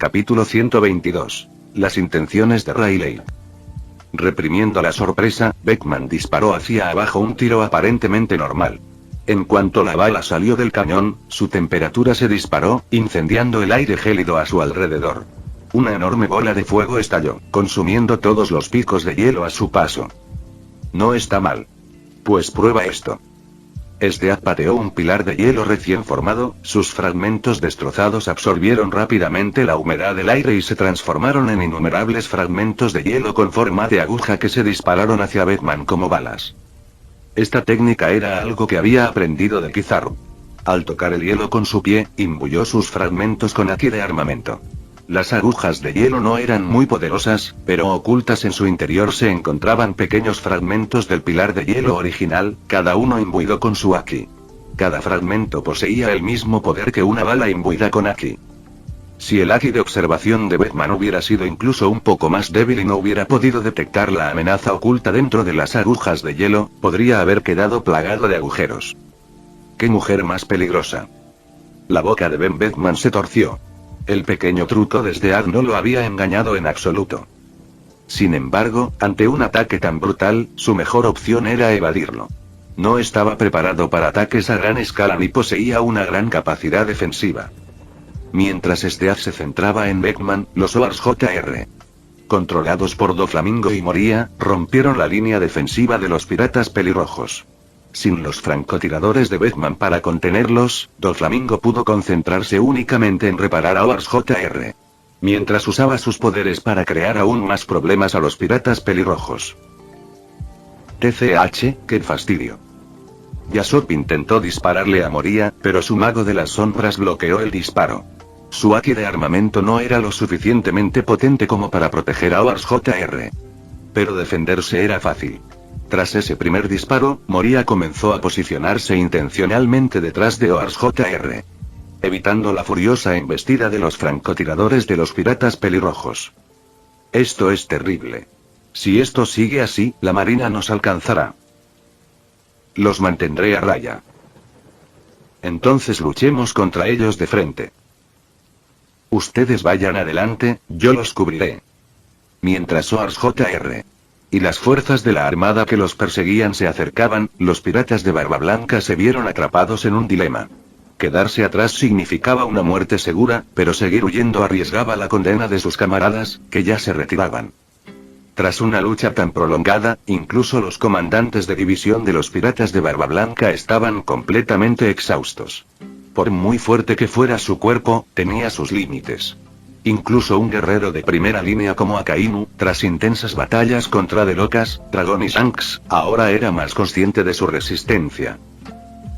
Capítulo 122. Las intenciones de Riley. Reprimiendo la sorpresa, Beckman disparó hacia abajo un tiro aparentemente normal. En cuanto la bala salió del cañón, su temperatura se disparó, incendiando el aire gélido a su alrededor. Una enorme bola de fuego estalló, consumiendo todos los picos de hielo a su paso. No está mal. Pues prueba esto. Stead pateó un pilar de hielo recién formado, sus fragmentos destrozados absorbieron rápidamente la humedad del aire y se transformaron en innumerables fragmentos de hielo con forma de aguja que se dispararon hacia Beckman como balas. Esta técnica era algo que había aprendido de Kizaru. Al tocar el hielo con su pie, imbuyó sus fragmentos con haki de armamento. Las agujas de hielo no eran muy poderosas, pero ocultas en su interior se encontraban pequeños fragmentos del pilar de hielo original, cada uno imbuido con su haki. Cada fragmento poseía el mismo poder que una bala imbuida con haki. Si el haki de observación de Beckman hubiera sido incluso un poco más débil y no hubiera podido detectar la amenaza oculta dentro de las agujas de hielo, podría haber quedado plagado de agujeros. ¡Qué mujer más peligrosa! La boca de Ben Beckman se torció. El pequeño truco de Stead no lo había engañado en absoluto. Sin embargo, ante un ataque tan brutal, su mejor opción era evadirlo. No estaba preparado para ataques a gran escala ni poseía una gran capacidad defensiva. Mientras Stead se centraba en Beckman, los OARS JR, controlados por Doflamingo y Moria, rompieron la línea defensiva de los piratas pelirrojos. Sin los francotiradores de Beckman para contenerlos, Doflamingo pudo concentrarse únicamente en reparar a OARS JR. Mientras usaba sus poderes para crear aún más problemas a los piratas pelirrojos. TCH, qué fastidio. Yasop intentó dispararle a Moria, pero su mago de las sombras bloqueó el disparo. Su haki de armamento no era lo suficientemente potente como para proteger a OARS JR. Pero defenderse era fácil. Tras ese primer disparo, Moria comenzó a posicionarse intencionalmente detrás de OARS JR, evitando la furiosa embestida de los francotiradores de los piratas pelirrojos. Esto es terrible. Si esto sigue así, la marina nos alcanzará. Los mantendré a raya. Entonces luchemos contra ellos de frente. Ustedes vayan adelante, yo los cubriré. Mientras OARS JR y las fuerzas de la armada que los perseguían se acercaban, los piratas de Barba Blanca se vieron atrapados en un dilema. Quedarse atrás significaba una muerte segura, pero seguir huyendo arriesgaba la condena de sus camaradas, que ya se retiraban. Tras una lucha tan prolongada, incluso los comandantes de división de los piratas de Barba Blanca estaban completamente exhaustos. Por muy fuerte que fuera su cuerpo, tenía sus límites. Incluso un guerrero de primera línea como Akainu, tras intensas batallas contra Delocas, Dragón y Shanks, ahora era más consciente de su resistencia.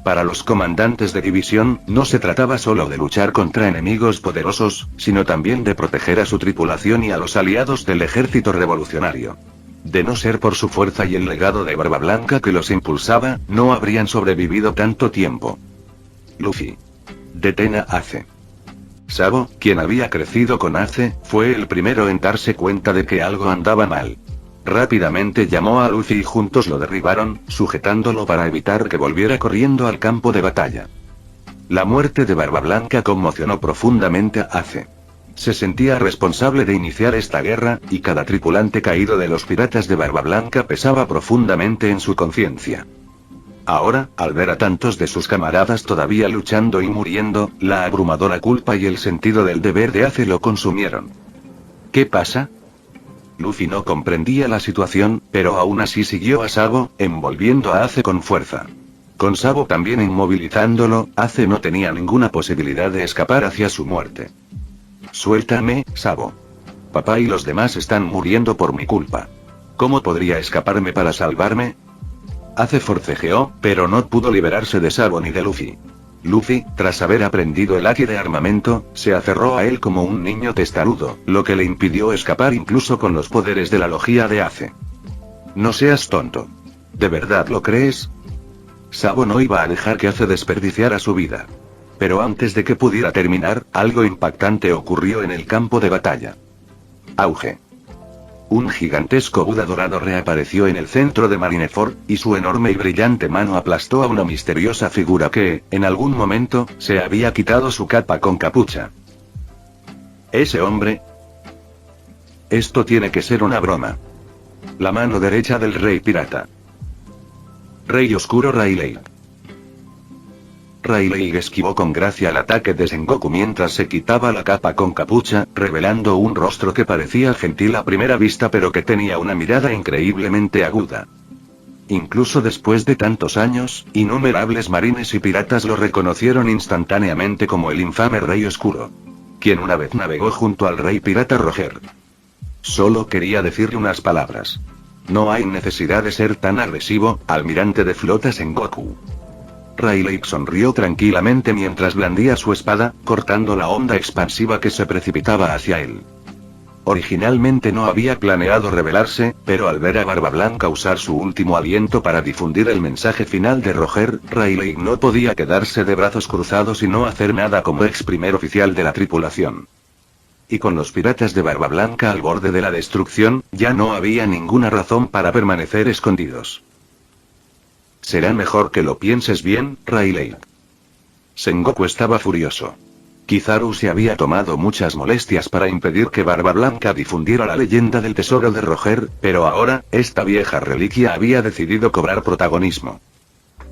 Para los comandantes de división, no se trataba solo de luchar contra enemigos poderosos, sino también de proteger a su tripulación y a los aliados del ejército revolucionario. De no ser por su fuerza y el legado de Barba Blanca que los impulsaba, no habrían sobrevivido tanto tiempo. Luffy. Detén a Ace. Sabo, quien había crecido con Ace, fue el primero en darse cuenta de que algo andaba mal. Rápidamente llamó a Luffy y juntos lo derribaron, sujetándolo para evitar que volviera corriendo al campo de batalla. La muerte de Barba Blanca conmocionó profundamente a Ace. Se sentía responsable de iniciar esta guerra, y cada tripulante caído de los piratas de Barba Blanca pesaba profundamente en su conciencia. Ahora, al ver a tantos de sus camaradas todavía luchando y muriendo, la abrumadora culpa y el sentido del deber de Ace lo consumieron. ¿Qué pasa? Luffy no comprendía la situación, pero aún así siguió a Sabo, envolviendo a Ace con fuerza. Con Sabo también inmovilizándolo, Ace no tenía ninguna posibilidad de escapar hacia su muerte. Suéltame, Sabo. Papá y los demás están muriendo por mi culpa. ¿Cómo podría escaparme para salvarme? Ace forcejeó, pero no pudo liberarse de Sabo ni de Luffy. Luffy, tras haber aprendido el haki de armamento, se aferró a él como un niño testarudo, lo que le impidió escapar incluso con los poderes de la logia de Ace. No seas tonto. ¿De verdad lo crees? Sabo no iba a dejar que Ace desperdiciara su vida. Pero antes de que pudiera terminar, algo impactante ocurrió en el campo de batalla. Auge. Un gigantesco Buda dorado reapareció en el centro de Marineford, y su enorme y brillante mano aplastó a una misteriosa figura que, en algún momento, se había quitado su capa con capucha. ¿Ese hombre? Esto tiene que ser una broma. La mano derecha del rey pirata. Rey oscuro Rayleigh. Rayleigh esquivó con gracia el ataque de Sengoku mientras se quitaba la capa con capucha, revelando un rostro que parecía gentil a primera vista pero que tenía una mirada increíblemente aguda. Incluso después de tantos años, innumerables marines y piratas lo reconocieron instantáneamente como el infame Rey Oscuro, quien una vez navegó junto al rey pirata Roger. Solo quería decirle unas palabras. No hay necesidad de ser tan agresivo, almirante de flota Sengoku. Rayleigh sonrió tranquilamente mientras blandía su espada, cortando la onda expansiva que se precipitaba hacia él. Originalmente no había planeado rebelarse, pero al ver a Barba Blanca usar su último aliento para difundir el mensaje final de Roger, Rayleigh no podía quedarse de brazos cruzados y no hacer nada como ex primer oficial de la tripulación. Y con los piratas de Barba Blanca al borde de la destrucción, ya no había ninguna razón para permanecer escondidos. Será mejor que lo pienses bien, Rayleigh. Sengoku estaba furioso. Kizaru se había tomado muchas molestias para impedir que Barba Blanca difundiera la leyenda del tesoro de Roger, pero ahora, esta vieja reliquia había decidido cobrar protagonismo.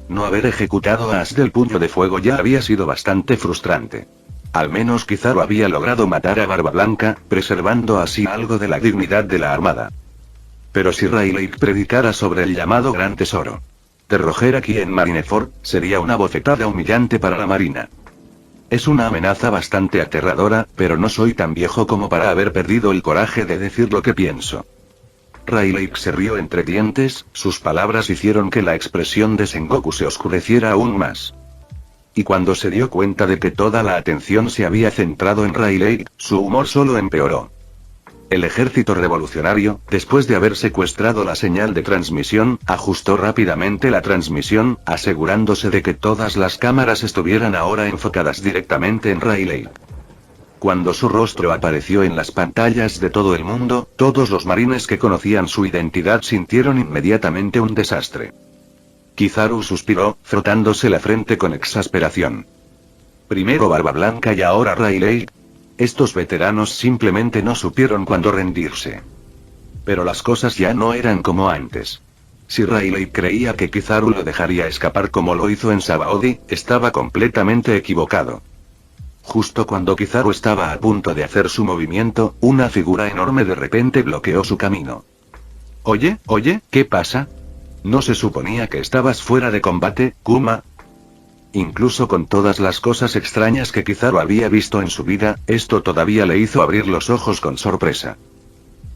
No haber ejecutado a As del Puño de Fuego ya había sido bastante frustrante. Al menos Kizaru había logrado matar a Barba Blanca, preservando así algo de la dignidad de la armada. Pero si Rayleigh predicara sobre el llamado Gran Tesoro de Roger aquí en Marineford, sería una bofetada humillante para la marina. Es una amenaza bastante aterradora, pero no soy tan viejo como para haber perdido el coraje de decir lo que pienso. Rayleigh se rió entre dientes, sus palabras hicieron que la expresión de Sengoku se oscureciera aún más. Y cuando se dio cuenta de que toda la atención se había centrado en Rayleigh, su humor solo empeoró. El ejército revolucionario, después de haber secuestrado la señal de transmisión, ajustó rápidamente la transmisión, asegurándose de que todas las cámaras estuvieran ahora enfocadas directamente en Rayleigh. Cuando su rostro apareció en las pantallas de todo el mundo, todos los marines que conocían su identidad sintieron inmediatamente un desastre. Kizaru suspiró, frotándose la frente con exasperación. Primero Barba Blanca y ahora Rayleigh. Estos veteranos simplemente no supieron cuándo rendirse. Pero las cosas ya no eran como antes. Si Rayleigh creía que Kizaru lo dejaría escapar como lo hizo en Sabaody, estaba completamente equivocado. Justo cuando Kizaru estaba a punto de hacer su movimiento, una figura enorme de repente bloqueó su camino. Oye, ¿qué pasa? ¿No se suponía que estabas fuera de combate, Kuma? Incluso con todas las cosas extrañas que Kizaru había visto en su vida, esto todavía le hizo abrir los ojos con sorpresa.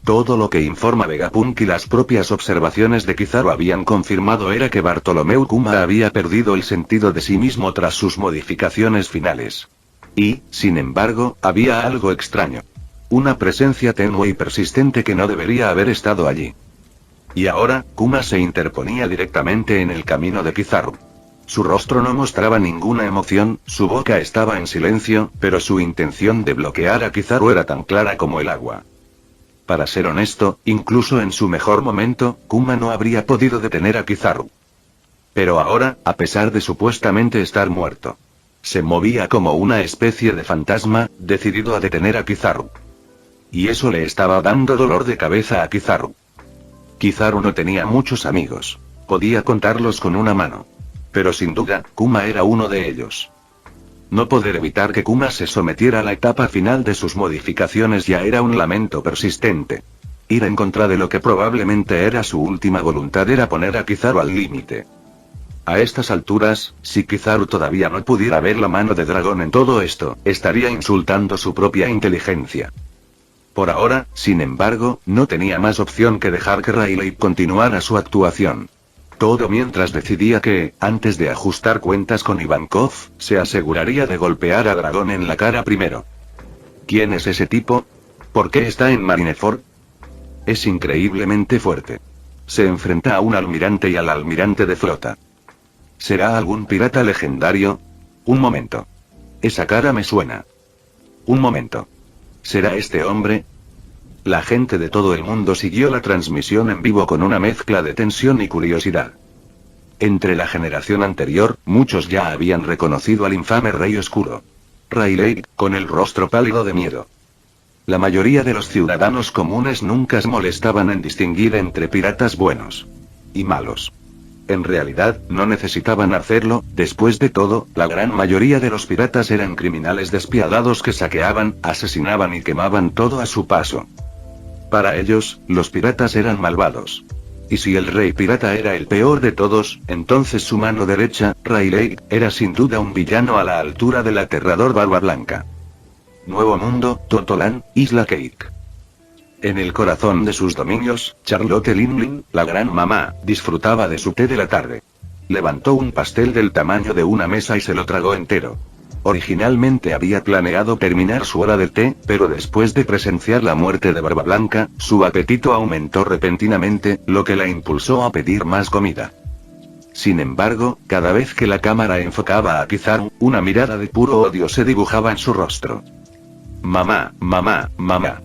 Todo lo que informa Vegapunk y las propias observaciones de Kizaru habían confirmado era que Bartolomeu Kuma había perdido el sentido de sí mismo tras sus modificaciones finales. Y, sin embargo, había algo extraño. Una presencia tenue y persistente que no debería haber estado allí. Y ahora, Kuma se interponía directamente en el camino de Kizaru. Su rostro no mostraba ninguna emoción, su boca estaba en silencio, pero su intención de bloquear a Kizaru era tan clara como el agua. Para ser honesto, incluso en su mejor momento, Kuma no habría podido detener a Kizaru. Pero ahora, a pesar de supuestamente estar muerto, se movía como una especie de fantasma, decidido a detener a Kizaru. Y eso le estaba dando dolor de cabeza a Kizaru. Kizaru no tenía muchos amigos. Podía contarlos con una mano. Pero sin duda, Kuma era uno de ellos. No poder evitar que Kuma se sometiera a la etapa final de sus modificaciones ya era un lamento persistente. Ir en contra de lo que probablemente era su última voluntad era poner a Kizaru al límite. A estas alturas, si Kizaru todavía no pudiera ver la mano de dragón en todo esto, estaría insultando su propia inteligencia. Por ahora, sin embargo, no tenía más opción que dejar que Rayleigh continuara su actuación. Todo mientras decidía que, antes de ajustar cuentas con Ivankov, se aseguraría de golpear a Dragón en la cara primero. ¿Quién es ese tipo? ¿Por qué está en Marineford? Es increíblemente fuerte. Se enfrenta a un almirante y al almirante de flota. ¿Será algún pirata legendario? Un momento. Esa cara me suena. Un momento. ¿Será este hombre? La gente de todo el mundo siguió la transmisión en vivo con una mezcla de tensión y curiosidad. Entre la generación anterior, muchos ya habían reconocido al infame Rey Oscuro. Rayleigh, con el rostro pálido de miedo. La mayoría de los ciudadanos comunes nunca se molestaban en distinguir entre piratas buenos y malos. En realidad, no necesitaban hacerlo, después de todo, la gran mayoría de los piratas eran criminales despiadados que saqueaban, asesinaban y quemaban todo a su paso. Para ellos, los piratas eran malvados. Y si el rey pirata era el peor de todos, entonces su mano derecha, Rayleigh, era sin duda un villano a la altura del aterrador Barba Blanca. Nuevo Mundo, Totoland, Isla Cake. En el corazón de sus dominios, Charlotte Linlin, la gran mamá, disfrutaba de su té de la tarde. Levantó un pastel del tamaño de una mesa y se lo tragó entero. Originalmente había planeado terminar su hora del té, pero después de presenciar la muerte de Barba Blanca, su apetito aumentó repentinamente, lo que la impulsó a pedir más comida. Sin embargo, cada vez que la cámara enfocaba a Kizaru, una mirada de puro odio se dibujaba en su rostro. Mamá, mamá, mamá.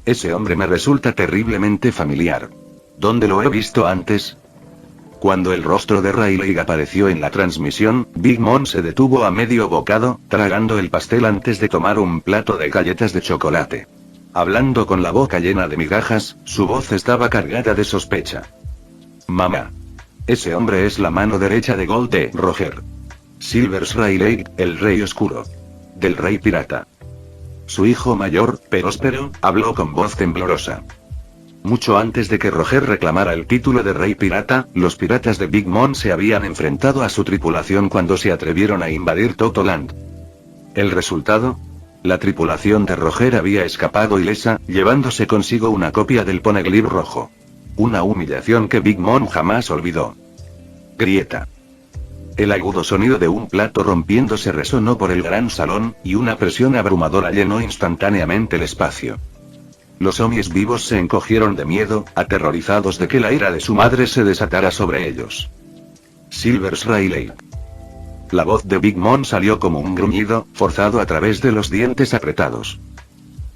Ese hombre me resulta terriblemente familiar. ¿Dónde lo he visto antes? Cuando el rostro de Rayleigh apareció en la transmisión, Big Mom se detuvo a medio bocado, tragando el pastel antes de tomar un plato de galletas de chocolate. Hablando con la boca llena de migajas, su voz estaba cargada de sospecha. Mamá. Ese hombre es la mano derecha de Gold de Roger Silvers Rayleigh, el rey oscuro. Del rey pirata. Su hijo mayor, Próspero, habló con voz temblorosa. Mucho antes de que Roger reclamara el título de rey pirata, los piratas de Big Mom se habían enfrentado a su tripulación cuando se atrevieron a invadir Totoland. ¿El resultado? La tripulación de Roger había escapado ilesa, llevándose consigo una copia del Poneglyph rojo. Una humillación que Big Mom jamás olvidó. Grieta. El agudo sonido de un plato rompiéndose resonó por el gran salón, y una presión abrumadora llenó instantáneamente el espacio. Los Omis vivos se encogieron de miedo, aterrorizados de que la ira de su madre se desatara sobre ellos. Silvers Rayleigh. La voz de Big Mom salió como un gruñido, forzado a través de los dientes apretados.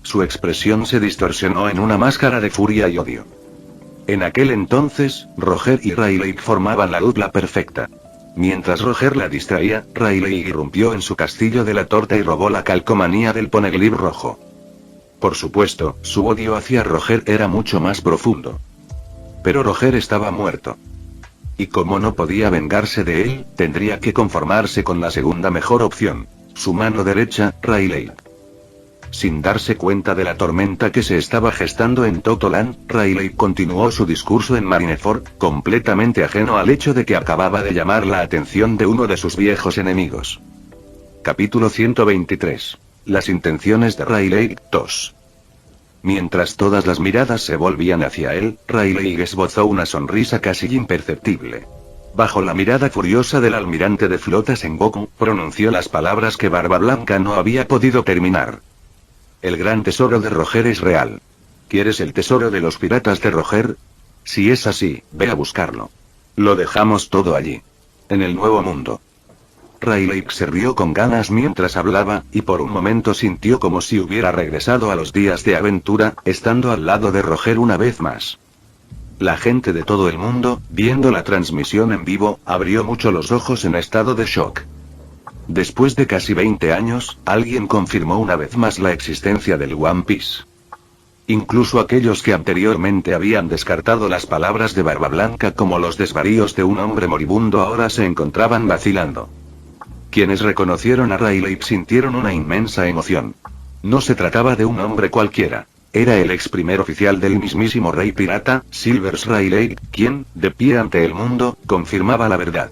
Su expresión se distorsionó en una máscara de furia y odio. En aquel entonces, Roger y Rayleigh formaban la dupla perfecta. Mientras Roger la distraía, Rayleigh irrumpió en su castillo de la torta y robó la calcomanía del Poneglyph rojo. Por supuesto, su odio hacia Roger era mucho más profundo. Pero Roger estaba muerto. Y como no podía vengarse de él, tendría que conformarse con la segunda mejor opción, su mano derecha, Rayleigh. Sin darse cuenta de la tormenta que se estaba gestando en Totoland, Rayleigh continuó su discurso en Marineford, completamente ajeno al hecho de que acababa de llamar la atención de uno de sus viejos enemigos. Capítulo 123. Las intenciones de Rayleigh, tos. Mientras todas las miradas se volvían hacia él, Rayleigh esbozó una sonrisa casi imperceptible. Bajo la mirada furiosa del almirante de flota Sengoku, pronunció las palabras que Barba Blanca no había podido terminar. El gran tesoro de Roger es real. ¿Quieres el tesoro de los piratas de Roger? Si es así, ve a buscarlo. Lo dejamos todo allí. En el Nuevo Mundo. Rayleigh se rió con ganas mientras hablaba, y por un momento sintió como si hubiera regresado a los días de aventura, estando al lado de Roger una vez más. La gente de todo el mundo, viendo la transmisión en vivo, abrió mucho los ojos en estado de shock. Después de casi 20 años, alguien confirmó una vez más la existencia del One Piece. Incluso aquellos que anteriormente habían descartado las palabras de Barba Blanca como los desvaríos de un hombre moribundo ahora se encontraban vacilando. Quienes reconocieron a Rayleigh sintieron una inmensa emoción. No se trataba de un hombre cualquiera. Era el ex primer oficial del mismísimo rey pirata, Silvers Rayleigh, quien, de pie ante el mundo, confirmaba la verdad.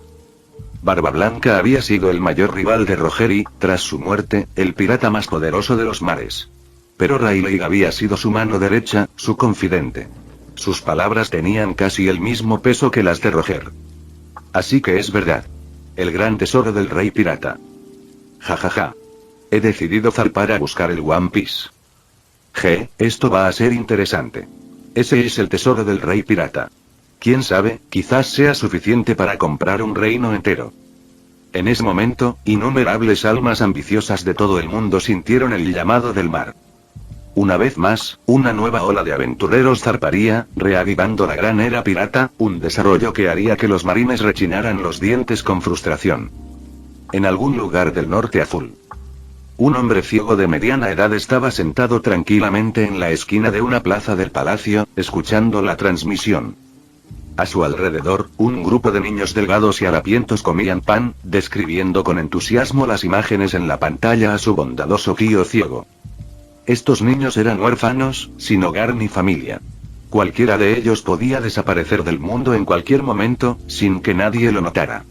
Barba Blanca había sido el mayor rival de Roger y, tras su muerte, el pirata más poderoso de los mares. Pero Rayleigh había sido su mano derecha, su confidente. Sus palabras tenían casi el mismo peso que las de Roger. Así que es verdad. El gran tesoro del rey pirata. Jajaja. He decidido zarpar a buscar el One Piece. Esto va a ser interesante. Ese es el tesoro del rey pirata. Quién sabe, quizás sea suficiente para comprar un reino entero. En ese momento, innumerables almas ambiciosas de todo el mundo sintieron el llamado del mar. Una vez más, una nueva ola de aventureros zarparía, reavivando la gran era pirata, un desarrollo que haría que los marines rechinaran los dientes con frustración. En algún lugar del norte azul. Un hombre ciego de mediana edad estaba sentado tranquilamente en la esquina de una plaza del palacio, escuchando la transmisión. A su alrededor, un grupo de niños delgados y harapientos comían pan, describiendo con entusiasmo las imágenes en la pantalla a su bondadoso tío ciego. Estos niños eran huérfanos, sin hogar ni familia. Cualquiera de ellos podía desaparecer del mundo en cualquier momento, sin que nadie lo notara.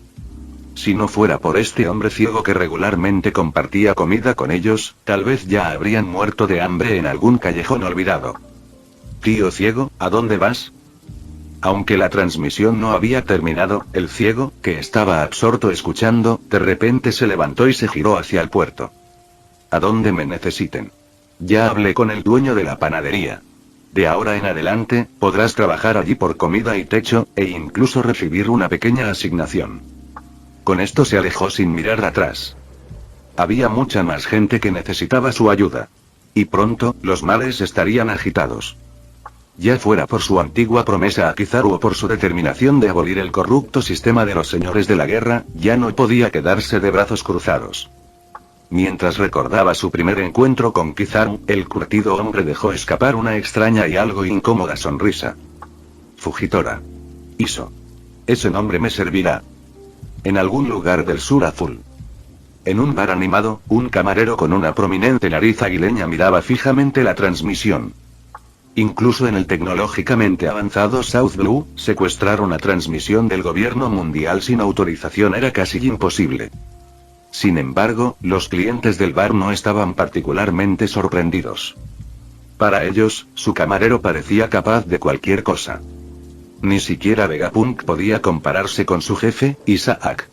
Si no fuera por este hombre ciego que regularmente compartía comida con ellos, tal vez ya habrían muerto de hambre en algún callejón olvidado. Tío ciego, ¿a dónde vas? Aunque la transmisión no había terminado, el ciego, que estaba absorto escuchando, de repente se levantó y se giró hacia el puerto. ¿A dónde me necesiten? Ya hablé con el dueño de la panadería. De ahora en adelante, podrás trabajar allí por comida y techo, e incluso recibir una pequeña asignación. Con esto se alejó sin mirar atrás. Había mucha más gente que necesitaba su ayuda. Y pronto, los mares estarían agitados. Ya fuera por su antigua promesa a Kizaru o por su determinación de abolir el corrupto sistema de los señores de la guerra, ya no podía quedarse de brazos cruzados. Mientras recordaba su primer encuentro con Kizaru, el curtido hombre dejó escapar una extraña y algo incómoda sonrisa. Fujitora. Iso. Ese nombre me servirá. En algún lugar del sur azul. En un bar animado, un camarero con una prominente nariz aguileña miraba fijamente la transmisión. Incluso en el tecnológicamente avanzado South Blue, secuestrar una transmisión del gobierno mundial sin autorización era casi imposible. Sin embargo, los clientes del bar no estaban particularmente sorprendidos. Para ellos, su camarero parecía capaz de cualquier cosa. Ni siquiera Vegapunk podía compararse con su jefe, Isaac.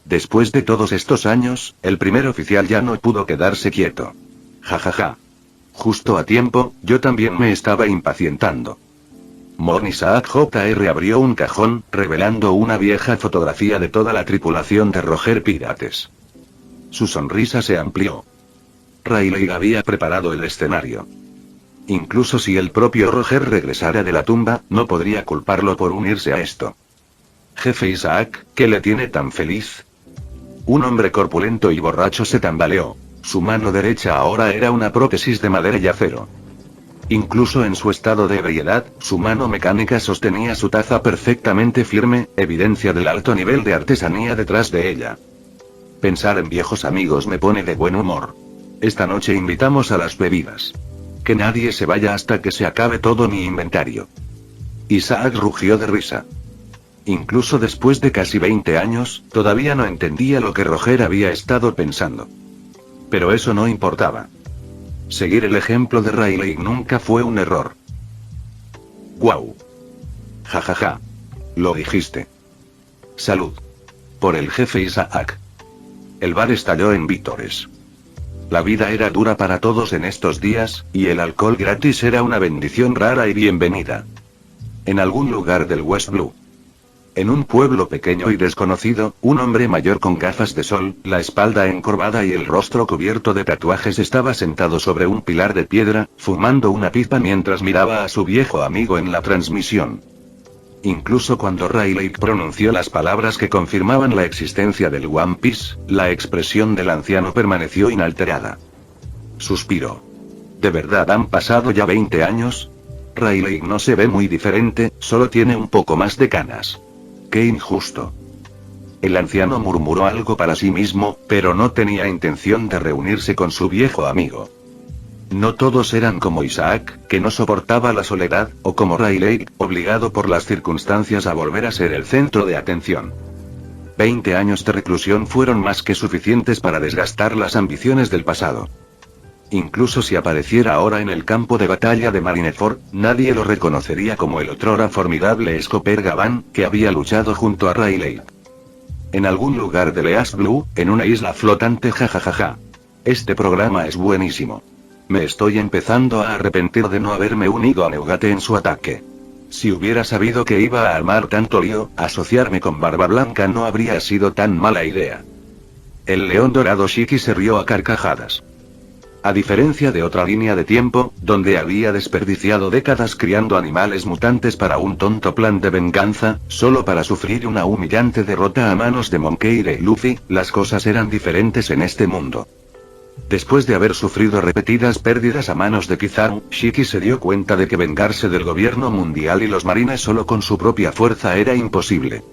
Después de todos estos años, el primer oficial ya no pudo quedarse quieto. Jajaja. Justo a tiempo, yo también me estaba impacientando. Mon Isaac Jr. abrió un cajón, revelando una vieja fotografía de toda la tripulación de Roger Pirates. Su sonrisa se amplió. Rayleigh había preparado el escenario. Incluso si el propio Roger regresara de la tumba, no podría culparlo por unirse a esto. Jefe Isaac, ¿qué le tiene tan feliz? Un hombre corpulento y borracho se tambaleó. Su mano derecha ahora era una prótesis de madera y acero. Incluso en su estado de ebriedad, su mano mecánica sostenía su taza perfectamente firme, evidencia del alto nivel de artesanía detrás de ella. Pensar en viejos amigos me pone de buen humor. Esta noche invitamos a las bebidas. Que nadie se vaya hasta que se acabe todo mi inventario. Isaac rugió de risa. Incluso después de casi 20 años, todavía no entendía lo que Roger había estado pensando. Pero eso no importaba. Seguir el ejemplo de Rayleigh nunca fue un error. ¡Guau! Jajaja. Lo dijiste. Salud. Por el jefe Isaac. El bar estalló en vítores. La vida era dura para todos en estos días, y el alcohol gratis era una bendición rara y bienvenida. En algún lugar del West Blue. En un pueblo pequeño y desconocido, un hombre mayor con gafas de sol, la espalda encorvada y el rostro cubierto de tatuajes estaba sentado sobre un pilar de piedra, fumando una pipa mientras miraba a su viejo amigo en la transmisión. Incluso cuando Rayleigh pronunció las palabras que confirmaban la existencia del One Piece, la expresión del anciano permaneció inalterada. Suspiró. ¿De verdad han pasado ya 20 años? Rayleigh no se ve muy diferente, solo tiene un poco más de canas. ¡Qué injusto! El anciano murmuró algo para sí mismo, pero no tenía intención de reunirse con su viejo amigo. No todos eran como Isaac, que no soportaba la soledad, o como Rayleigh, obligado por las circunstancias a volver a ser el centro de atención. 20 años de reclusión fueron más que suficientes para desgastar las ambiciones del pasado. Incluso si apareciera ahora en el campo de batalla de Marineford, nadie lo reconocería como el otrora formidable Scooper Gavan, que había luchado junto a Rayleigh. En algún lugar de East Blue, en una isla flotante jajajaja. Este programa es buenísimo. Me estoy empezando a arrepentir de no haberme unido a Neugate en su ataque. Si hubiera sabido que iba a armar tanto lío, asociarme con Barba Blanca no habría sido tan mala idea. El león dorado Shiki se rió a carcajadas. A diferencia de otra línea de tiempo, donde había desperdiciado décadas criando animales mutantes para un tonto plan de venganza, solo para sufrir una humillante derrota a manos de Monkey y Luffy, las cosas eran diferentes en este mundo. Después de haber sufrido repetidas pérdidas a manos de Kizaru, Shiki se dio cuenta de que vengarse del gobierno mundial y los marines solo con su propia fuerza era imposible.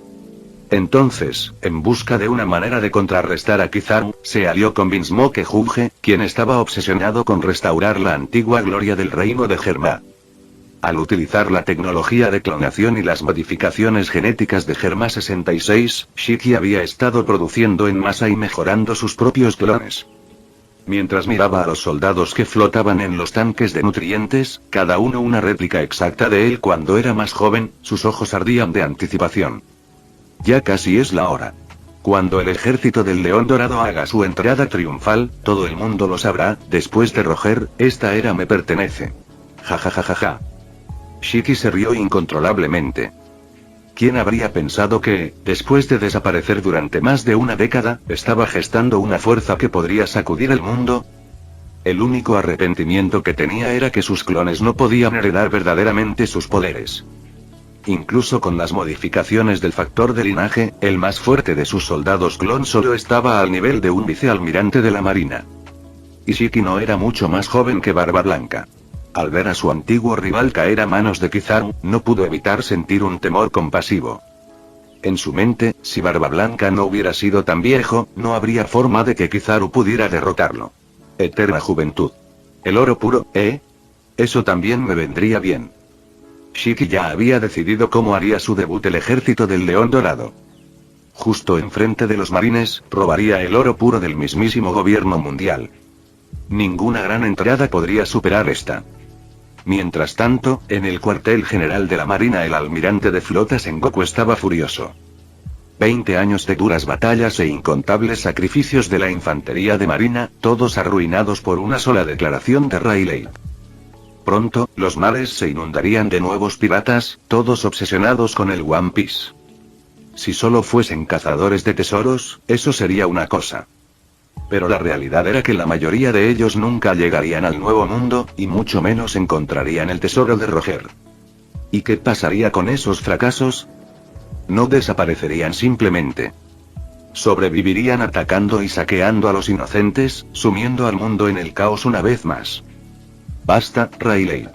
Entonces, en busca de una manera de contrarrestar a Kizaru, se alió con Vinsmoke Junge, quien estaba obsesionado con restaurar la antigua gloria del reino de Germa. Al utilizar la tecnología de clonación y las modificaciones genéticas de Germa 66, Shiki había estado produciendo en masa y mejorando sus propios clones. Mientras miraba a los soldados que flotaban en los tanques de nutrientes, cada uno una réplica exacta de él cuando era más joven, sus ojos ardían de anticipación. Ya casi es la hora. Cuando el ejército del León Dorado haga su entrada triunfal, todo el mundo lo sabrá. Después de Roger, esta era me pertenece. Ja. Shiki se rió incontrolablemente. ¿Quién habría pensado que, después de desaparecer durante más de una década, estaba gestando una fuerza que podría sacudir el mundo? El único arrepentimiento que tenía era que sus clones no podían heredar verdaderamente sus poderes. Incluso con las modificaciones del factor de linaje, el más fuerte de sus soldados clon solo estaba al nivel de un vicealmirante de la marina. Y Shiki no era mucho más joven que Barba Blanca. Al ver a su antiguo rival caer a manos de Kizaru, no pudo evitar sentir un temor compasivo. En su mente, si Barba Blanca no hubiera sido tan viejo, no habría forma de que Kizaru pudiera derrotarlo. Eterna juventud. El oro puro, ¿eh? Eso también me vendría bien. Shiki ya había decidido cómo haría su debut el ejército del León Dorado. Justo enfrente de los marines, robaría el oro puro del mismísimo gobierno mundial. Ninguna gran entrada podría superar esta. Mientras tanto, en el cuartel general de la Marina el almirante de flota Sengoku estaba furioso. 20 años de duras batallas e incontables sacrificios de la infantería de marina, todos arruinados por una sola declaración de Rayleigh. Pronto, los mares se inundarían de nuevos piratas, todos obsesionados con el One Piece. Si solo fuesen cazadores de tesoros, eso sería una cosa. Pero la realidad era que la mayoría de ellos nunca llegarían al Nuevo Mundo, y mucho menos encontrarían el tesoro de Roger. ¿Y qué pasaría con esos fracasos? No desaparecerían simplemente. Sobrevivirían atacando y saqueando a los inocentes, sumiendo al mundo en el caos una vez más. Basta, Rayleigh.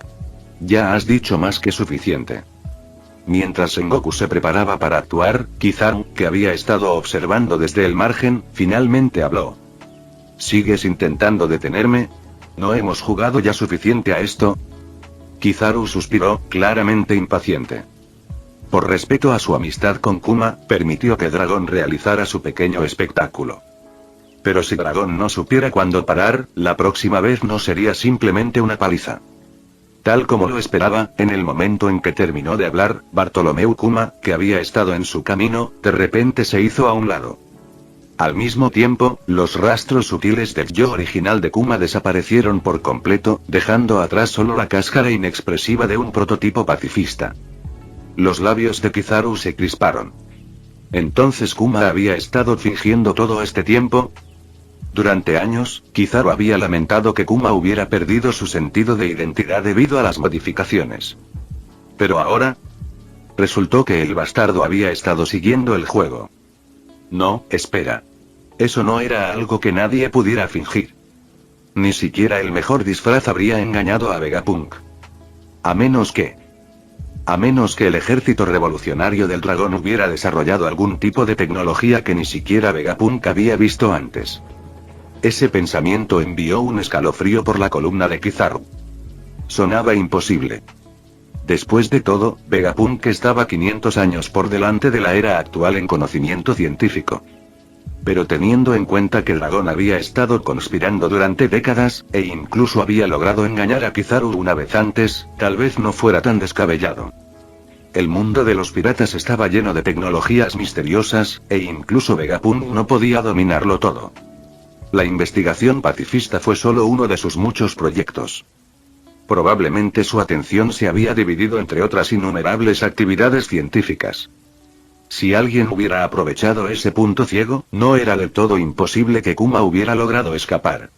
Ya has dicho más que suficiente. Mientras Sengoku se preparaba para actuar, Kizaru, que había estado observando desde el margen, finalmente habló. ¿Sigues intentando detenerme? ¿No hemos jugado ya suficiente a esto? Kizaru suspiró, claramente impaciente. Por respeto a su amistad con Kuma, permitió que Dragón realizara su pequeño espectáculo. Pero si Dragón no supiera cuándo parar, la próxima vez no sería simplemente una paliza. Tal como lo esperaba, en el momento en que terminó de hablar, Bartolomeu Kuma, que había estado en su camino, de repente se hizo a un lado. Al mismo tiempo, los rastros sutiles del yo original de Kuma desaparecieron por completo, dejando atrás solo la cáscara inexpresiva de un prototipo pacifista. Los labios de Kizaru se crisparon. ¿Entonces Kuma había estado fingiendo todo este tiempo? Durante años, Kizaru había lamentado que Kuma hubiera perdido su sentido de identidad debido a las modificaciones. Pero ahora, resultó que el bastardo había estado siguiendo el juego. No, espera. Eso no era algo que nadie pudiera fingir. Ni siquiera el mejor disfraz habría engañado a Vegapunk. A menos que el ejército revolucionario del dragón hubiera desarrollado algún tipo de tecnología que ni siquiera Vegapunk había visto antes. Ese pensamiento envió un escalofrío por la columna de Kizaru. Sonaba imposible. Después de todo, Vegapunk estaba 500 años por delante de la era actual en conocimiento científico. Pero teniendo en cuenta que el dragón había estado conspirando durante décadas, e incluso había logrado engañar a Kizaru una vez antes, tal vez no fuera tan descabellado. El mundo de los piratas estaba lleno de tecnologías misteriosas, e incluso Vegapunk no podía dominarlo todo. La investigación pacifista fue solo uno de sus muchos proyectos. Probablemente su atención se había dividido entre otras innumerables actividades científicas. Si alguien hubiera aprovechado ese punto ciego, no era del todo imposible que Kuma hubiera logrado escapar.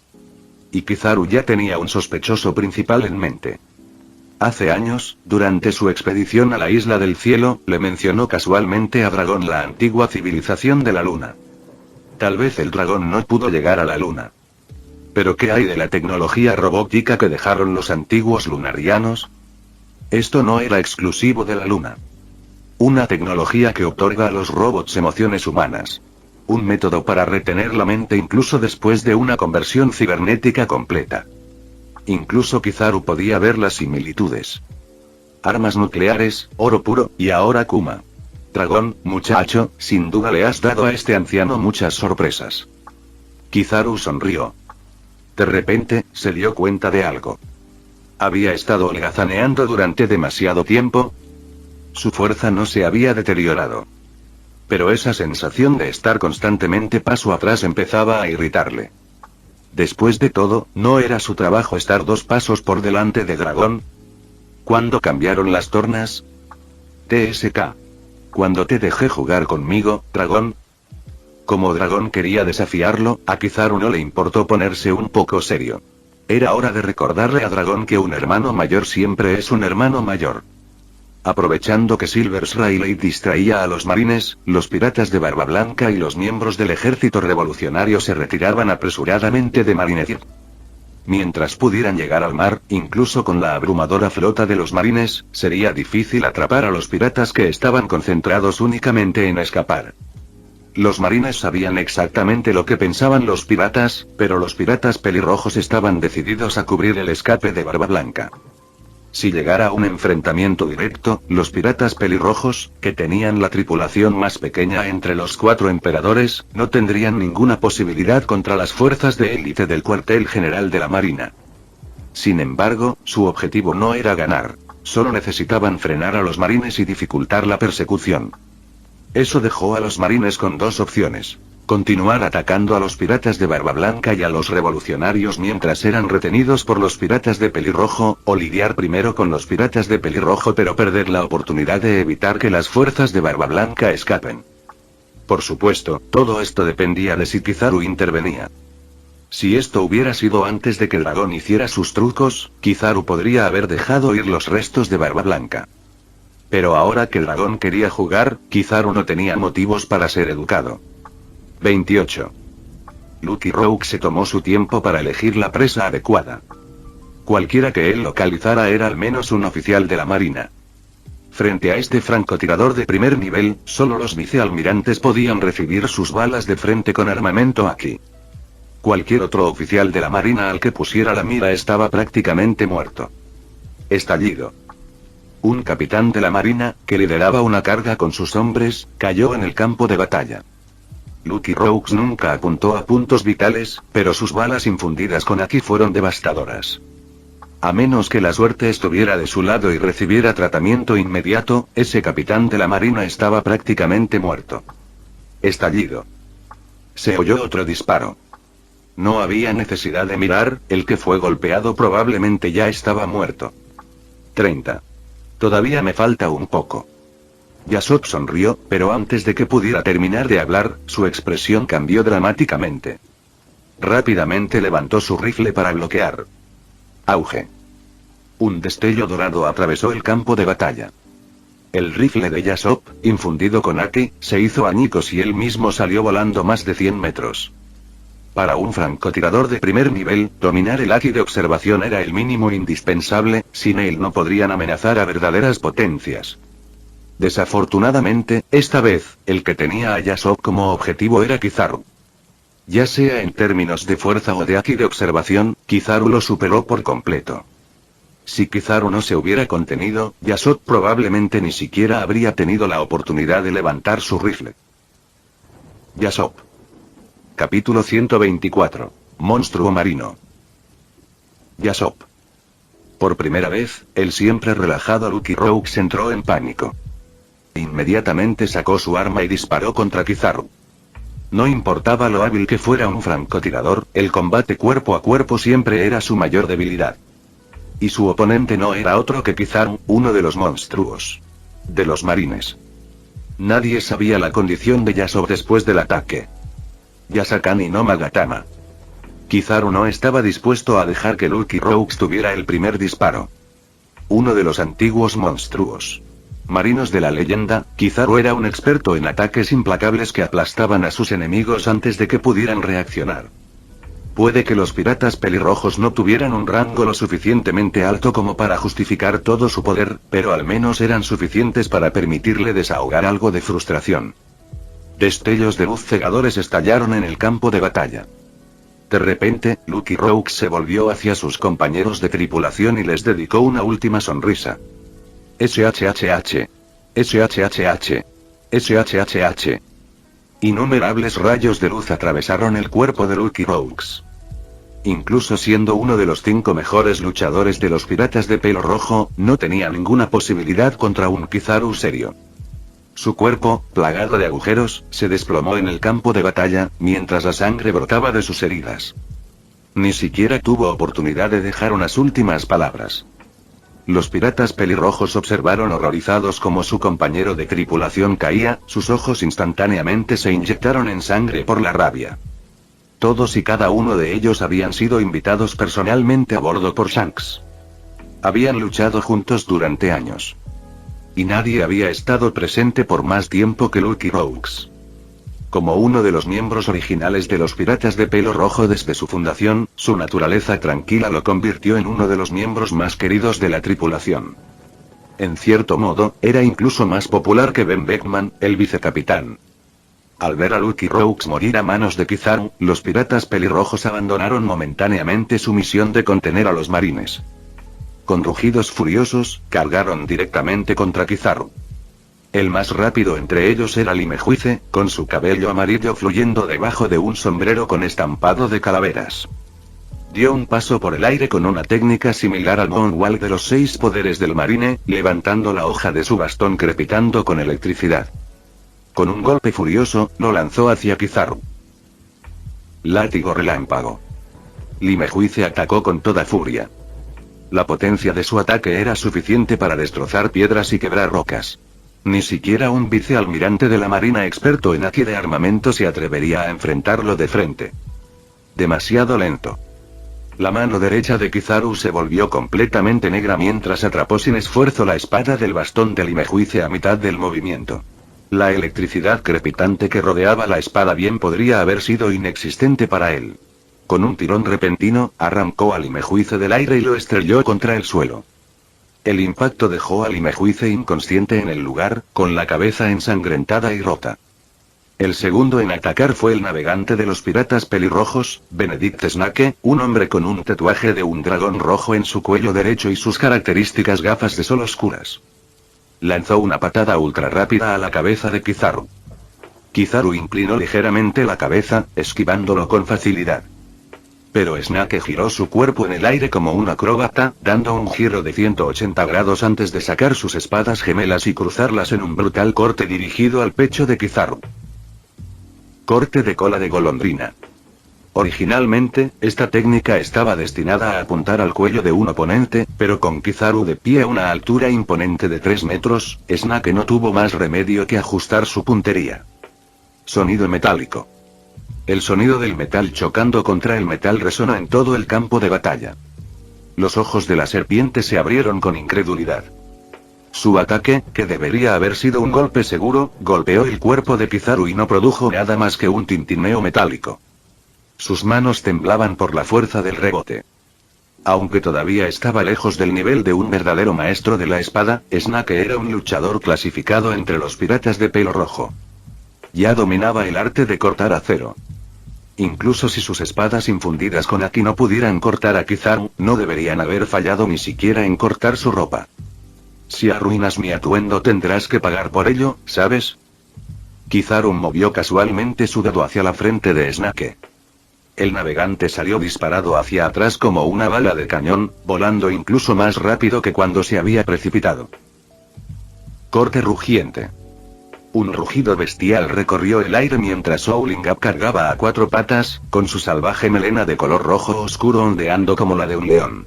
Y Kizaru ya tenía un sospechoso principal en mente. Hace años, durante su expedición a la Isla del Cielo, le mencionó casualmente a Dragón la antigua civilización de la Luna. Tal vez el dragón no pudo llegar a la Luna. Pero ¿qué hay de la tecnología robótica que dejaron los antiguos lunarianos? Esto no era exclusivo de la Luna. Una tecnología que otorga a los robots emociones humanas. Un método para retener la mente incluso después de una conversión cibernética completa. Incluso Kizaru podía ver las similitudes. Armas nucleares, oro puro, y ahora Kuma. Dragón, muchacho, sin duda le has dado a este anciano muchas sorpresas. Kizaru sonrió. De repente, se dio cuenta de algo. Había estado holgazaneando durante demasiado tiempo. Su fuerza no se había deteriorado. Pero esa sensación de estar constantemente paso atrás empezaba a irritarle. Después de todo, ¿no era su trabajo estar 2 pasos por delante de Dragón? ¿Cuándo cambiaron las tornas? TSK. Cuando te dejé jugar conmigo, Dragón. Como Dragón quería desafiarlo, a Kizaru no le importó ponerse un poco serio. Era hora de recordarle a Dragón que un hermano mayor siempre es un hermano mayor. Aprovechando que Silver Riley distraía a los marines, los piratas de Barba Blanca y los miembros del ejército revolucionario se retiraban apresuradamente de Marineford. Mientras pudieran llegar al mar, incluso con la abrumadora flota de los marines, sería difícil atrapar a los piratas que estaban concentrados únicamente en escapar. Los marines sabían exactamente lo que pensaban los piratas, pero los piratas pelirrojos estaban decididos a cubrir el escape de Barba Blanca. Si llegara un enfrentamiento directo, los piratas pelirrojos, que tenían la tripulación más pequeña entre los 4 emperadores, no tendrían ninguna posibilidad contra las fuerzas de élite del cuartel general de la Marina. Sin embargo, su objetivo no era ganar. Solo necesitaban frenar a los marines y dificultar la persecución. Eso dejó a los marines con 2 opciones. Continuar atacando a los piratas de Barba Blanca y a los revolucionarios mientras eran retenidos por los piratas de Pelirrojo, o lidiar primero con los piratas de Pelirrojo pero perder la oportunidad de evitar que las fuerzas de Barba Blanca escapen. Por supuesto, todo esto dependía de si Kizaru intervenía. Si esto hubiera sido antes de que Dragón hiciera sus trucos, Kizaru podría haber dejado ir los restos de Barba Blanca. Pero ahora que Dragón quería jugar, Kizaru no tenía motivos para ser educado. 28. Lucky Rogue se tomó su tiempo para elegir la presa adecuada. Cualquiera que él localizara era al menos un oficial de la Marina. Frente a este francotirador de primer nivel, solo los vicealmirantes podían recibir sus balas de frente con armamento aquí. Cualquier otro oficial de la Marina al que pusiera la mira estaba prácticamente muerto. Estallido. Un capitán de la Marina, que lideraba una carga con sus hombres, cayó en el campo de batalla. Lucky Rogues nunca apuntó a puntos vitales, pero sus balas infundidas con Aki fueron devastadoras. A menos que la suerte estuviera de su lado y recibiera tratamiento inmediato, ese capitán de la Marina estaba prácticamente muerto. Estallido. Se oyó otro disparo. No había necesidad de mirar, el que fue golpeado probablemente ya estaba muerto. 30. Todavía me falta un poco. Yasop sonrió, pero antes de que pudiera terminar de hablar, su expresión cambió dramáticamente. Rápidamente levantó su rifle para bloquear. Auge. Un destello dorado atravesó el campo de batalla. El rifle de Yasop, infundido con Aki, se hizo añicos y él mismo salió volando más de 100 metros. Para un francotirador de primer nivel, dominar el Aki de observación era el mínimo indispensable, sin él no podrían amenazar a verdaderas potencias. Desafortunadamente, esta vez, el que tenía a Yasop como objetivo era Kizaru. Ya sea en términos de fuerza o de Aki de observación, Kizaru lo superó por completo. Si Kizaru no se hubiera contenido, Yasop probablemente ni siquiera habría tenido la oportunidad de levantar su rifle. Yasop. Capítulo 124. Monstruo marino. Yasop. Por primera vez, el siempre relajado Lucky Rogues entró en pánico. Inmediatamente sacó su arma y disparó contra Kizaru. No importaba lo hábil que fuera un francotirador, el combate cuerpo a cuerpo siempre era su mayor debilidad. Y su oponente no era otro que Kizaru, uno de los monstruos. De los marines. Nadie sabía la condición de Yasop después del ataque. Yasakani no Magatama. Kizaru no estaba dispuesto a dejar que Lucky Rogues tuviera el primer disparo. Uno de los antiguos monstruos marinos de la leyenda, Kizaru era un experto en ataques implacables que aplastaban a sus enemigos antes de que pudieran reaccionar. Puede que los piratas pelirrojos no tuvieran un rango lo suficientemente alto como para justificar todo su poder, pero al menos eran suficientes para permitirle desahogar algo de frustración. Destellos de luz cegadores estallaron en el campo de batalla. De repente, Lucky Rogue se volvió hacia sus compañeros de tripulación y les dedicó una última sonrisa. SHHH. SHHH. SHHH. Innumerables rayos de luz atravesaron el cuerpo de Lucky Rogues. Incluso siendo uno de los 5 mejores luchadores de los piratas de pelo rojo, no tenía ninguna posibilidad contra un Kizaru serio. Su cuerpo, plagado de agujeros, se desplomó en el campo de batalla, mientras la sangre brotaba de sus heridas. Ni siquiera tuvo oportunidad de dejar unas últimas palabras. Los piratas pelirrojos observaron horrorizados cómo su compañero de tripulación caía, sus ojos instantáneamente se inyectaron en sangre por la rabia. Todos y cada uno de ellos habían sido invitados personalmente a bordo por Shanks. Habían luchado juntos durante años. Y nadie había estado presente por más tiempo que Lucky Rogues. Como uno de los miembros originales de los piratas de pelo rojo desde su fundación, su naturaleza tranquila lo convirtió en uno de los miembros más queridos de la tripulación. En cierto modo, era incluso más popular que Ben Beckman, el vicecapitán. Al ver a Lucky Rogues morir a manos de Kizaru, los piratas pelirrojos abandonaron momentáneamente su misión de contener a los marines. Con rugidos furiosos, cargaron directamente contra Kizaru. El más rápido entre ellos era Limejuice, con su cabello amarillo fluyendo debajo de un sombrero con estampado de calaveras. Dio un paso por el aire con una técnica similar al Moonwalk de los 6 poderes del marine, levantando la hoja de su bastón crepitando con electricidad. Con un golpe furioso, lo lanzó hacia Kizaru. Látigo relámpago. Limejuice atacó con toda furia. La potencia de su ataque era suficiente para destrozar piedras y quebrar rocas. Ni siquiera un vicealmirante de la Marina experto en haki de armamento se atrevería a enfrentarlo de frente. Demasiado lento. La mano derecha de Kizaru se volvió completamente negra mientras atrapó sin esfuerzo la espada del bastón de Limejuice a mitad del movimiento. La electricidad crepitante que rodeaba la espada bien podría haber sido inexistente para él. Con un tirón repentino, arrancó a Limejuice del aire y lo estrelló contra el suelo. El impacto dejó a Limejuice inconsciente en el lugar, con la cabeza ensangrentada y rota. El segundo en atacar fue el navegante de los piratas pelirrojos, Benedict Snake, un hombre con un tatuaje de un dragón rojo en su cuello derecho y sus características gafas de sol oscuras. Lanzó una patada ultra rápida a la cabeza de Kizaru. Kizaru inclinó ligeramente la cabeza, esquivándolo con facilidad. Pero Snake giró su cuerpo en el aire como un acróbata, dando un giro de 180 grados antes de sacar sus espadas gemelas y cruzarlas en un brutal corte dirigido al pecho de Kizaru. Corte de cola de golondrina. Originalmente, esta técnica estaba destinada a apuntar al cuello de un oponente, pero con Kizaru de pie a una altura imponente de 3 metros, Snake no tuvo más remedio que ajustar su puntería. Sonido metálico. El sonido del metal chocando contra el metal resonó en todo el campo de batalla. Los ojos de la serpiente se abrieron con incredulidad. Su ataque, que debería haber sido un golpe seguro, golpeó el cuerpo de Kizaru y no produjo nada más que un tintineo metálico. Sus manos temblaban por la fuerza del rebote. Aunque todavía estaba lejos del nivel de un verdadero maestro de la espada, Snake era un luchador clasificado entre los piratas de pelo rojo. Ya dominaba el arte de cortar acero. Incluso si sus espadas infundidas con haki no pudieran cortar a Kizaru, no deberían haber fallado ni siquiera en cortar su ropa. Si arruinas mi atuendo tendrás que pagar por ello, ¿sabes? Kizaru movió casualmente su dedo hacia la frente de Snake. El navegante salió disparado hacia atrás como una bala de cañón, volando incluso más rápido que cuando se había precipitado. Corte rugiente. Un rugido bestial recorrió el aire mientras Owlingap cargaba a 4 patas, con su salvaje melena de color rojo oscuro ondeando como la de un león.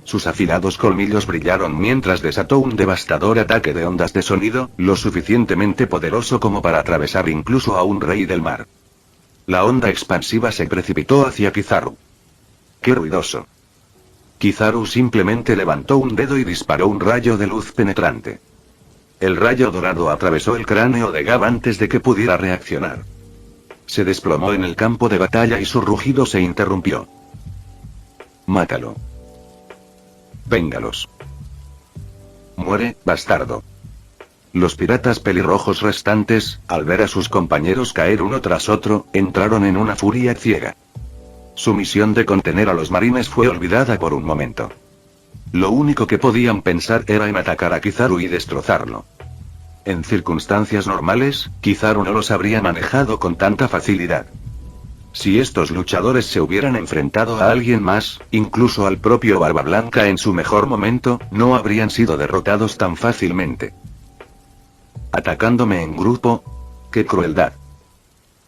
Sus afilados colmillos brillaron mientras desató un devastador ataque de ondas de sonido, lo suficientemente poderoso como para atravesar incluso a un rey del mar. La onda expansiva se precipitó hacia Kizaru. ¡Qué ruidoso! Kizaru simplemente levantó un dedo y disparó un rayo de luz penetrante. El rayo dorado atravesó el cráneo de Gab antes de que pudiera reaccionar. Se desplomó en el campo de batalla y su rugido se interrumpió. Mátalo. Véngalos. Muere, bastardo. Los piratas pelirrojos restantes, al ver a sus compañeros caer uno tras otro, entraron en una furia ciega. Su misión de contener a los marines fue olvidada por un momento. Lo único que podían pensar era en atacar a Kizaru y destrozarlo. En circunstancias normales, Kizaru no los habría manejado con tanta facilidad. Si estos luchadores se hubieran enfrentado a alguien más, incluso al propio Barba Blanca en su mejor momento, no habrían sido derrotados tan fácilmente. ¿Atacándome en grupo? ¡Qué crueldad!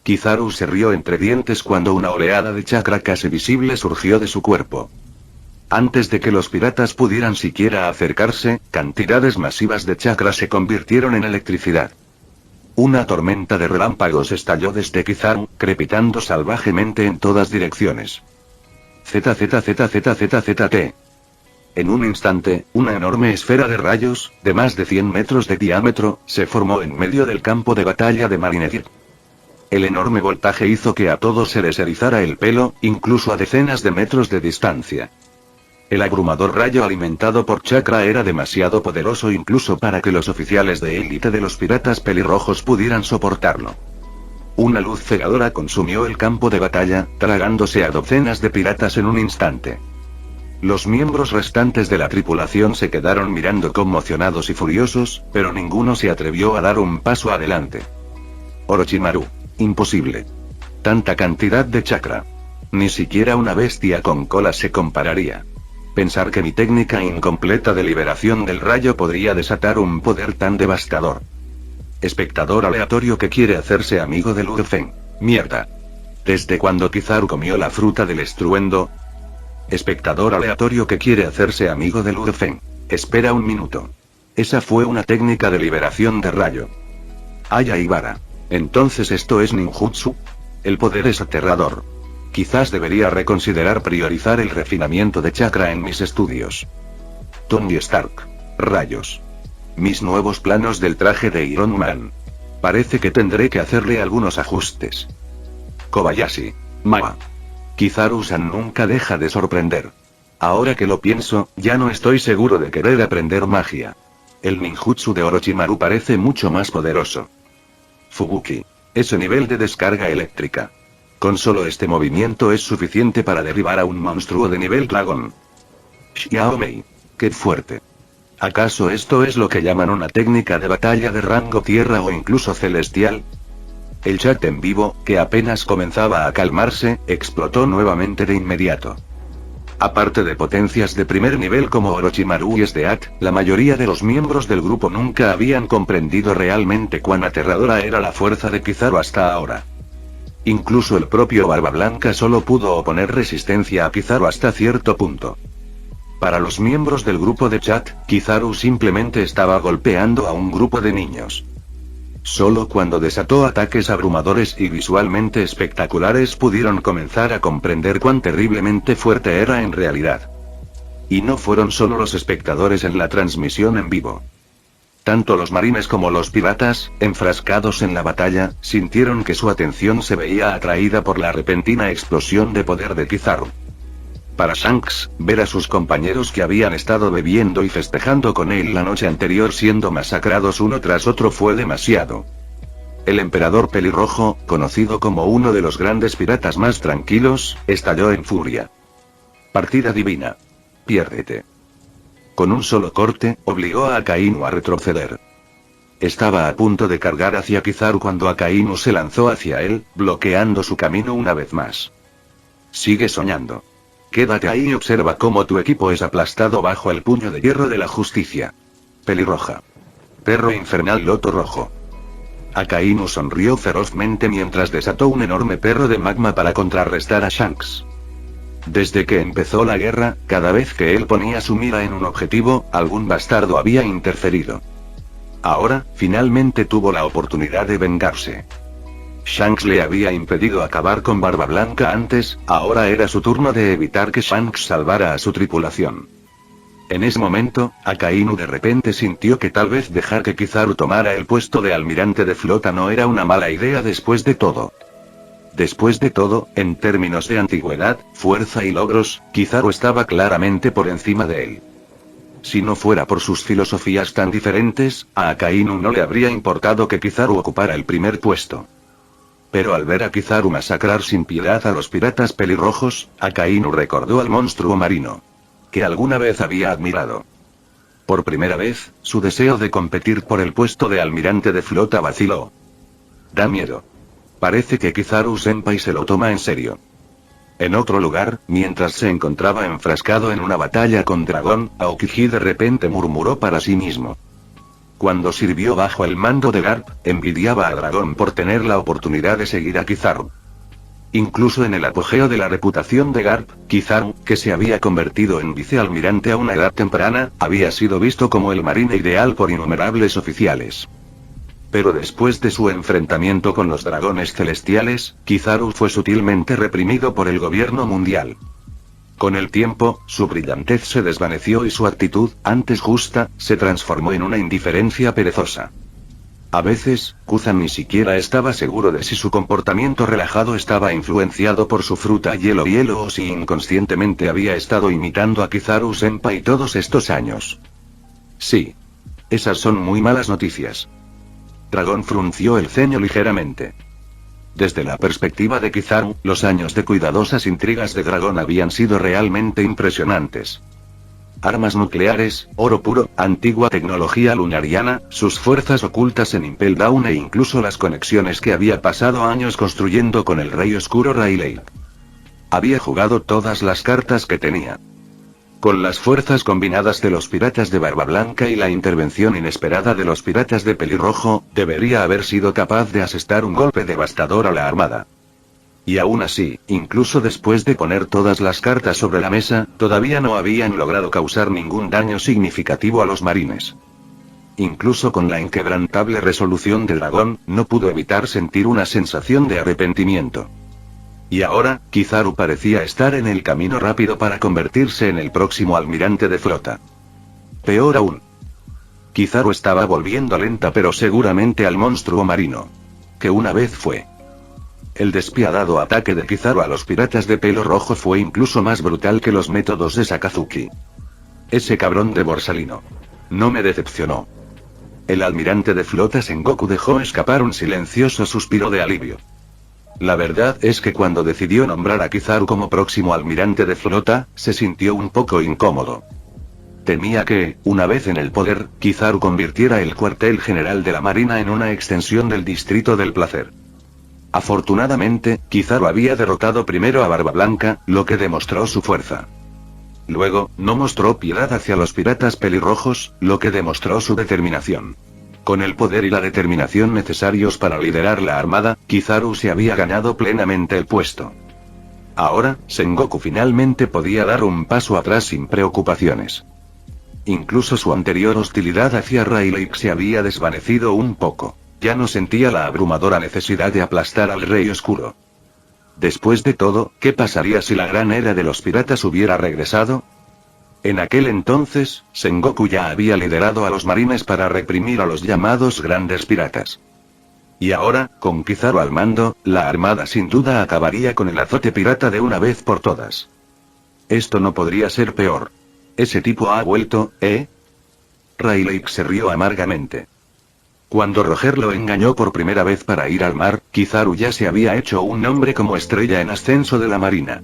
Kizaru se rió entre dientes cuando una oleada de chakra casi visible surgió de su cuerpo. Antes de que los piratas pudieran siquiera acercarse, cantidades masivas de chakra se convirtieron en electricidad. Una tormenta de relámpagos estalló desde Kizaru, crepitando salvajemente en todas direcciones. ZZZZZZT. En un instante, una enorme esfera de rayos, de más de 100 metros de diámetro, se formó en medio del campo de batalla de Marineford. El enorme voltaje hizo que a todos se les erizara el pelo, incluso a decenas de metros de distancia. El abrumador rayo alimentado por chakra era demasiado poderoso incluso para que los oficiales de élite de los piratas pelirrojos pudieran soportarlo. Una luz cegadora consumió el campo de batalla, tragándose a docenas de piratas en un instante. Los miembros restantes de la tripulación se quedaron mirando conmocionados y furiosos, pero ninguno se atrevió a dar un paso adelante. Orochimaru. Imposible. Tanta cantidad de chakra. Ni siquiera una bestia con cola se compararía. Pensar que mi técnica incompleta de liberación del rayo podría desatar un poder tan devastador. Espectador aleatorio que quiere hacerse amigo de Luffy. Mierda. ¿Desde cuando Kizaru comió la fruta del estruendo? Espectador aleatorio que quiere hacerse amigo de Luffy. Espera un minuto. Esa fue una técnica de liberación de rayo. Aya Ibara. Entonces esto es ninjutsu. El poder es aterrador. Quizás debería reconsiderar priorizar el refinamiento de chakra en mis estudios. Tony Stark. Rayos. Mis nuevos planos del traje de Iron Man. Parece que tendré que hacerle algunos ajustes. Kobayashi. Maa. Kizaru-san nunca deja de sorprender. Ahora que lo pienso, ya no estoy seguro de querer aprender magia. El ninjutsu de Orochimaru parece mucho más poderoso. Fubuki. Ese nivel de descarga eléctrica. Con solo este movimiento es suficiente para derribar a un monstruo de nivel dragón. Xiaomei. ¡Qué fuerte! ¿Acaso esto es lo que llaman una técnica de batalla de rango tierra o incluso celestial? El chat en vivo, que apenas comenzaba a calmarse, explotó nuevamente de inmediato. Aparte de potencias de primer nivel como Orochimaru y Stead, la mayoría de los miembros del grupo nunca habían comprendido realmente cuán aterradora era la fuerza de Kizaru hasta ahora. Incluso el propio Barba Blanca solo pudo oponer resistencia a Kizaru hasta cierto punto. Para los miembros del grupo de chat, Kizaru simplemente estaba golpeando a un grupo de niños. Solo cuando desató ataques abrumadores y visualmente espectaculares pudieron comenzar a comprender cuán terriblemente fuerte era en realidad. Y no fueron solo los espectadores en la transmisión en vivo. Tanto los marines como los piratas, enfrascados en la batalla, sintieron que su atención se veía atraída por la repentina explosión de poder de Kizaru. Para Shanks, ver a sus compañeros que habían estado bebiendo y festejando con él la noche anterior siendo masacrados uno tras otro fue demasiado. El emperador pelirrojo, conocido como uno de los grandes piratas más tranquilos, estalló en furia. Partida divina. Piérdete. Con un solo corte, obligó a Akainu a retroceder. Estaba a punto de cargar hacia Kizaru cuando Akainu se lanzó hacia él, bloqueando su camino una vez más. Sigue soñando. Quédate ahí y observa cómo tu equipo es aplastado bajo el puño de hierro de la justicia. Pelirroja. Perro infernal loto rojo. Akainu sonrió ferozmente mientras desató un enorme perro de magma para contrarrestar a Shanks. Desde que empezó la guerra, cada vez que él ponía su mira en un objetivo, algún bastardo había interferido. Ahora, finalmente tuvo la oportunidad de vengarse. Shanks le había impedido acabar con Barba Blanca antes, ahora era su turno de evitar que Shanks salvara a su tripulación. En ese momento, Akainu de repente sintió que tal vez dejar que Kizaru tomara el puesto de almirante de flota no era una mala idea después de todo. Después de todo, en términos de antigüedad, fuerza y logros, Kizaru estaba claramente por encima de él. Si no fuera por sus filosofías tan diferentes, a Akainu no le habría importado que Kizaru ocupara el primer puesto. Pero al ver a Kizaru masacrar sin piedad a los piratas pelirrojos, Akainu recordó al monstruo marino que alguna vez había admirado. Por primera vez, su deseo de competir por el puesto de almirante de flota vaciló. Da miedo. Parece que Kizaru-senpai se lo toma en serio. En otro lugar, mientras se encontraba enfrascado en una batalla con Dragón, Aokiji de repente murmuró para sí mismo. Cuando sirvió bajo el mando de Garp, envidiaba a Dragón por tener la oportunidad de seguir a Kizaru. Incluso en el apogeo de la reputación de Garp, Kizaru, que se había convertido en vicealmirante a una edad temprana, había sido visto como el marine ideal por innumerables oficiales. Pero después de su enfrentamiento con los dragones celestiales, Kizaru fue sutilmente reprimido por el gobierno mundial. Con el tiempo, su brillantez se desvaneció y su actitud, antes justa, se transformó en una indiferencia perezosa. A veces, Kuzan ni siquiera estaba seguro de si su comportamiento relajado estaba influenciado por su fruta hielo o si inconscientemente había estado imitando a Kizaru-senpai todos estos años. Sí. Esas son muy malas noticias. Dragón frunció el ceño ligeramente. Desde la perspectiva de Kizaru, los años de cuidadosas intrigas de Dragón habían sido realmente impresionantes. Armas nucleares, oro puro, antigua tecnología lunariana, sus fuerzas ocultas en Impel Down e incluso las conexiones que había pasado años construyendo con el Rey Oscuro Rayleigh. Había jugado todas las cartas que tenía. Con las fuerzas combinadas de los piratas de Barba Blanca y la intervención inesperada de los piratas de Pelirrojo, debería haber sido capaz de asestar un golpe devastador a la armada. Y aún así, incluso después de poner todas las cartas sobre la mesa, todavía no habían logrado causar ningún daño significativo a los marines. Incluso con la inquebrantable resolución del dragón, no pudo evitar sentir una sensación de arrepentimiento. Y ahora, Kizaru parecía estar en el camino rápido para convertirse en el próximo almirante de flota. Peor aún. Kizaru estaba volviendo lenta pero seguramente al monstruo marino que una vez fue. El despiadado ataque de Kizaru a los piratas de pelo rojo fue incluso más brutal que los métodos de Sakazuki. Ese cabrón de Borsalino no me decepcionó. El almirante de flota Sengoku dejó escapar un silencioso suspiro de alivio. La verdad es que cuando decidió nombrar a Kizaru como próximo almirante de flota, se sintió un poco incómodo. Temía que, una vez en el poder, Kizaru convirtiera el cuartel general de la Marina en una extensión del Distrito del Placer. Afortunadamente, Kizaru había derrotado primero a Barba Blanca, lo que demostró su fuerza. Luego, no mostró piedad hacia los piratas pelirrojos, lo que demostró su determinación. Con el poder y la determinación necesarios para liderar la armada, Kizaru se había ganado plenamente el puesto. Ahora, Sengoku finalmente podía dar un paso atrás sin preocupaciones. Incluso su anterior hostilidad hacia Rayleigh se había desvanecido un poco. Ya no sentía la abrumadora necesidad de aplastar al Rey Oscuro. Después de todo, ¿qué pasaría si la gran era de los piratas hubiera regresado? En aquel entonces, Sengoku ya había liderado a los marines para reprimir a los llamados grandes piratas. Y ahora, con Kizaru al mando, la armada sin duda acabaría con el azote pirata de una vez por todas. Esto no podría ser peor. Ese tipo ha vuelto, ¿eh? Rayleigh se rió amargamente. Cuando Roger lo engañó por primera vez para ir al mar, Kizaru ya se había hecho un nombre como estrella en ascenso de la marina.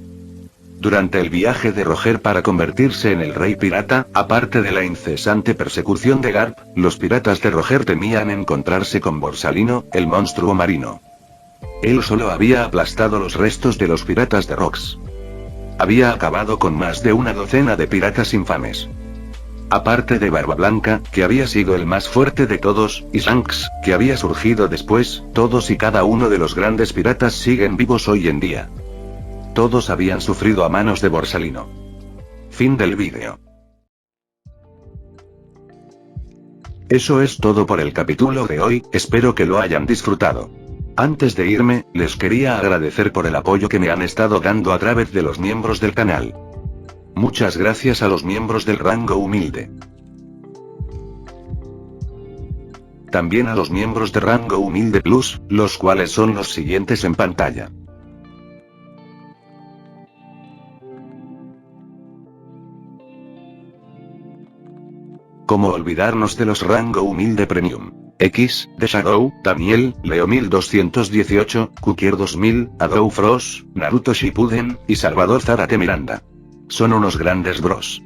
Durante el viaje de Roger para convertirse en el rey pirata, aparte de la incesante persecución de Garp, los piratas de Roger temían encontrarse con Borsalino, el monstruo marino. Él solo había aplastado los restos de los piratas de Rox. Había acabado con más de una docena de piratas infames. Aparte de Barba Blanca, que había sido el más fuerte de todos, y Shanks, que había surgido después, todos y cada uno de los grandes piratas siguen vivos hoy en día. Todos habían sufrido a manos de Borsalino. Fin del vídeo. Eso es todo por el capítulo de hoy, espero que lo hayan disfrutado. Antes de irme, les quería agradecer por el apoyo que me han estado dando a través de los miembros del canal. Muchas gracias a los miembros del rango humilde. También a los miembros de rango humilde plus, los cuales son los siguientes en pantalla. ¿Cómo olvidarnos de los rango humilde premium? X, The Shadow, Daniel, Leo 1218, Kukier 2000, Adou Frost, Naruto Shippuden, y Salvador Zárate Miranda. Son unos grandes bros.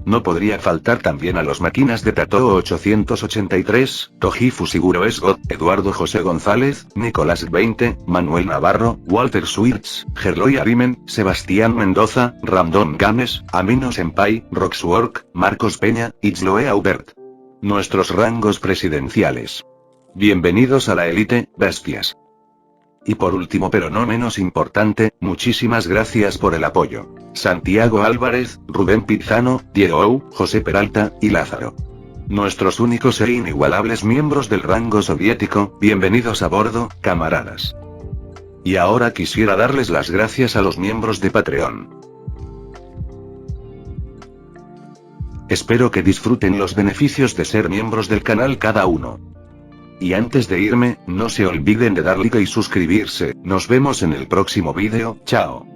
No podría faltar también a los máquinas de Tatoo 883, Toji Fusiguro Esgot, Eduardo José González, Nicolás 20, Manuel Navarro, Walter Schwirtz, Gerloy Arimen, Sebastián Mendoza, Random Games, Amino Senpai, Roxwork, Marcos Peña, Itzloe Aubert. Nuestros rangos presidenciales. Bienvenidos a la élite, bestias. Y por último pero no menos importante, muchísimas gracias por el apoyo. Santiago Álvarez, Rubén Pizano, Diego Ou, José Peralta, y Lázaro. Nuestros únicos e inigualables miembros del rango soviético, bienvenidos a bordo, camaradas. Y ahora quisiera darles las gracias a los miembros de Patreon. Espero que disfruten los beneficios de ser miembros del canal cada uno. Y antes de irme, no se olviden de dar like y suscribirse. Nos vemos en el próximo vídeo, chao.